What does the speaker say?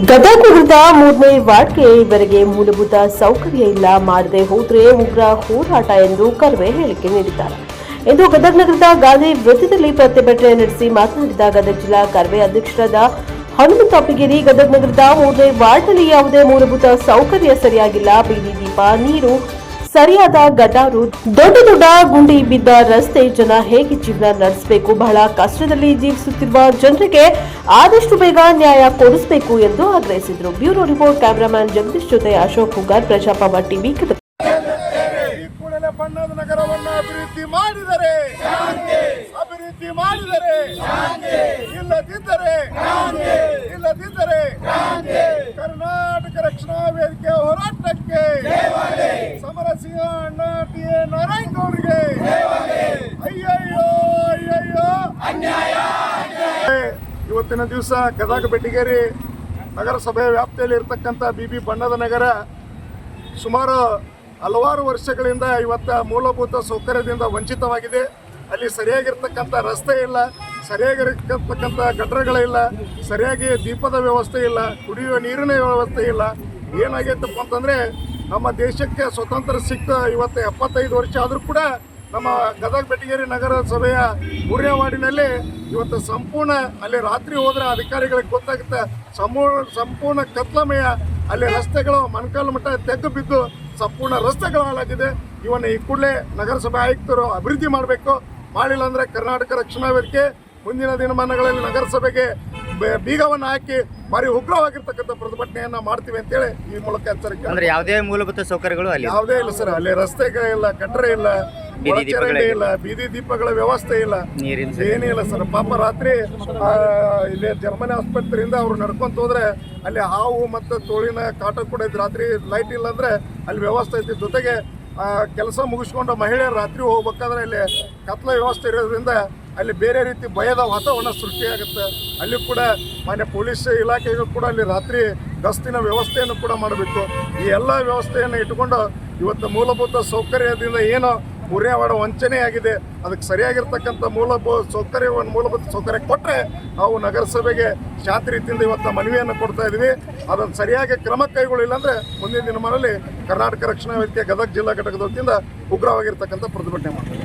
ಗದಗ ನಗರದ 3ನೇ ವಾರ್ಡ್ಗೆ ಇವರಿಗೆ ಮೂಲಭೂತ ಸೌಕರ್ಯ ಇಲ್ಲ, ಮಾಡದೆ ಹೋದ್ರೆ ಉಗ್ರ ಹೋರಾಟ ಎಂದು ಕರ್ವೆ ಹೇಳಿಕೆ ನೀಡಿದ್ದಾರೆ. ಇಂದು ಗದಗ ನಗರದ ಗಾಂಧಿ ವೃತ್ತದಲ್ಲಿ ಪ್ರತಿಭಟನೆ ನಡೆಸಿ ಮಾತನಾಡಿದ ಗದಗ ಜಿಲ್ಲಾ ಕರ್ವೆ ಅಧ್ಯಕ್ಷರಾದ ಹನುಮಂತ ಅಪ್ಪಿಗೇರಿ, ಗದಗ ನಗರದ 3ನೇ ವಾರ್ಡ್ನಲ್ಲಿ ಯಾವುದೇ ಮೂಲಭೂತ ಸೌಕರ್ಯ ಸರಿಯಾಗಿಲ್ಲ. ಬೀದಿ ದೀಪ, ನೀರು, ಸರಿಯಾದ ಗಟಾರು, ದೊಡ್ಡ ಗುಂಡಿ ಬಿದ್ದ ರಸ್ತೆ, ಜನ ಹೇಗೆ ಜೀವನ ನಡೆಸಬೇಕು? ಬಹಳ ಕಷ್ಟದಲ್ಲಿ ಜೀವಿಸುತ್ತಿರುವ ಜನರಿಗೆ ಆದಷ್ಟು ಬೇಗ ನ್ಯಾಯ ಕೊಡಿಸಬೇಕು ಎಂದು ಆಗ್ರಹಿಸಿದರು. ಬ್ಯೂರೋ ರಿಪೋರ್ಟ್, ಕ್ಯಾಮರಾಮನ್ ಜಗದೀಶ್ ಜೊತೆ ಅಶೋಕ್ ಹುಗಾರ್, ಪ್ರಜಾಪವ ಟಿವಿ. ಬಣ್ಣದ ನಗರವನ್ನು ಅಭಿವೃದ್ಧಿ ಮಾಡಿದರೆ ಇಲ್ಲದಿದ್ದರೆ ಕರ್ನಾಟಕ ರಕ್ಷಣಾ ವೇದಿಕೆ ಹೋರಾಟಕ್ಕೆ ಸಮರ ಸಿಂಹ ಅಣ್ಣ ಟಿ.ಎ. ನಾರಾಯಣ್ ಗೌಡ್ರಿಗೆ ಅಯ್ಯಯ್ಯೋ ಇವತ್ತಿನ ದಿವಸ ಗದಗ ಬೆಟ್ಟಿಗೇರಿ ನಗರಸಭೆ ವ್ಯಾಪ್ತಿಯಲ್ಲಿ ಇರತಕ್ಕಂಥ ಬಿ ಬಣ್ಣದ ನಗರ ಸುಮಾರು ಹಲವಾರು ವರ್ಷಗಳಿಂದ ಇವತ್ತು ಮೂಲಭೂತ ಸೌಕರ್ಯದಿಂದ ವಂಚಿತವಾಗಿದೆ. ಅಲ್ಲಿ ಸರಿಯಾಗಿರ್ತಕ್ಕಂಥ ರಸ್ತೆ ಇಲ್ಲ, ಸರಿಯಾಗಿರ್ತಕ್ಕಂಥ ಗಟರಗಳಿಲ್ಲ, ಸರಿಯಾಗಿ ದೀಪದ ವ್ಯವಸ್ಥೆ ಇಲ್ಲ, ಕುಡಿಯುವ ನೀರಿನ ವ್ಯವಸ್ಥೆ ಇಲ್ಲ. ಏನಾಗೈತಪ್ಪ ಅಂತಂದರೆ ನಮ್ಮ ದೇಶಕ್ಕೆ ಸ್ವತಂತ್ರ ಸಿಕ್ಕ ಇವತ್ತು 75 ವರ್ಷ ಆದರೂ ಕೂಡ ನಮ್ಮ ಗದಗ ಬೆಟ್ಟಿಗೇರಿ ನಗರಸಭೆಯ 3ನೇ ವಾರ್ಡಿನಲ್ಲಿ ಇವತ್ತು ಸಂಪೂರ್ಣ ಅಲ್ಲಿ ರಾತ್ರಿ ಹೋದರೆ ಅಧಿಕಾರಿಗಳಿಗೆ ಗೊತ್ತಾಗುತ್ತೆ, ಸಂಪೂರ್ಣ ಕತ್ಲಮಯ. ಅಲ್ಲಿ ರಸ್ತೆಗಳು ಮೊಣಕಾಲು ಮಟ್ಟ ತೆಗ್ದು ಬಿದ್ದು ಸಂಪೂರ್ಣ ರಸ್ತೆಗಳು ಹಾಳಾಗಿದೆ. ಇವನ್ನ ಈ ಕೂಡಲೇ ನಗರಸಭೆ ಆಯುಕ್ತರು ಅಭಿವೃದ್ಧಿ ಮಾಡಬೇಕು. ಮಾಡಿಲ್ಲ ಅಂದರೆ ಕರ್ನಾಟಕ ರಕ್ಷಣಾ ವೇದಿಕೆ ಮುಂದಿನ ದಿನಮಾನಗಳಲ್ಲಿ ನಗರಸಭೆಗೆ ಬೀಗವನ್ನು ಹಾಕಿ ಭಾರಿ ಉಗ್ರವಾಗಿರ್ತಕ್ಕಂಥ ಪ್ರತಿಭಟನೆಯನ್ನ ಮಾಡ್ತೀವಿ ಅಂತೇಳಿ ಈ ಮೂಲಕ ಎಚ್ಚರಿಕೆ. ಅಂದ್ರೆ ಯಾವುದೇ ಮೂಲಭೂತ ಸೌಕರ್ಯಗಳು ಅಲ್ಲಿ ಯಾವುದೇ ಇಲ್ಲ ಸರ್. ಅಲ್ಲಿ ರಸ್ತೆಗಳಿಲ್ಲ, ಗಟರೆ ಇಲ್ಲ, ಚರಂಡಿ ಇಲ್ಲ, ಬೀದಿ ದೀಪಗಳ ವ್ಯವಸ್ಥೆ ಇಲ್ಲ, ಏನಿಲ್ಲ ಸರ್. ಪಾಪ ರಾತ್ರಿ ಇಲ್ಲಿ ಜರ್ಮನಿ ಆಸ್ಪತ್ರೆಯಿಂದ ಅವ್ರು ನಡ್ಕೊಂತ ಹೋದ್ರೆ ಅಲ್ಲಿ ಹಾವು ಮತ್ತು ತೋಳಿನ ಕಾಟ ಕೂಡ ಇದ್ದು, ರಾತ್ರಿ ಲೈಟ್ ಇಲ್ಲ ಅಂದ್ರೆ ಅಲ್ಲಿ ವ್ಯವಸ್ಥೆ ಐತಿ. ಜೊತೆಗೆ ಕೆಲಸ ಮುಗಿಸ್ಕೊಂಡು ಮಹಿಳೆಯರು ರಾತ್ರಿ ಹೋಗ್ಬೇಕಾದ್ರೆ ಅಲ್ಲಿ ಕತ್ಲ ವ್ಯವಸ್ಥೆ ಇರೋದ್ರಿಂದ ಅಲ್ಲಿ ಬೇರೆ ರೀತಿ ಭಯದ ವಾತಾವರಣ ಸೃಷ್ಟಿಯಾಗುತ್ತೆ. ಅಲ್ಲಿ ಕೂಡ ಮಾನ್ಯ ಪೊಲೀಸ್ ಇಲಾಖೆಗೂ ಕೂಡ ಅಲ್ಲಿ ರಾತ್ರಿ ಗಸ್ತಿನ ವ್ಯವಸ್ಥೆಯನ್ನು ಕೂಡ ಮಾಡಬೇಕು. ಈ ಎಲ್ಲ ವ್ಯವಸ್ಥೆಯನ್ನು ಇಟ್ಟುಕೊಂಡು ಇವತ್ತು ಮೂಲಭೂತ ಸೌಕರ್ಯದಿಂದ ಏನು 3ನೇ ವಾರ್ಡ್ ವಂಚನೆಯಾಗಿದೆ, ಅದಕ್ಕೆ ಸರಿಯಾಗಿರ್ತಕ್ಕಂಥ ಮೂಲಭೂತ ಸೌಕರ್ಯ ಕೊಟ್ಟರೆ ನಾವು ನಗರಸಭೆಗೆ ಶಾಂತಿ ರೀತಿಯಿಂದ ಇವತ್ತು ಮನವಿಯನ್ನು ಕೊಡ್ತಾ ಇದ್ದೀವಿ. ಅದನ್ನು ಸರಿಯಾಗಿ ಕ್ರಮ ಕೈಗೊಳ್ಳಿಲ್ಲ ಅಂದರೆ ಮುಂದಿನ ದಿನಮಾನದಲ್ಲಿ ಕರ್ನಾಟಕ ರಕ್ಷಣಾ ವೇದಿಕೆ ಗದಗ ಜಿಲ್ಲಾ ಘಟಕದ ವತಿಯಿಂದ ಉಗ್ರವಾಗಿರ್ತಕ್ಕಂಥ ಪ್ರತಿಭಟನೆ ಮಾಡ್ತೀವಿ.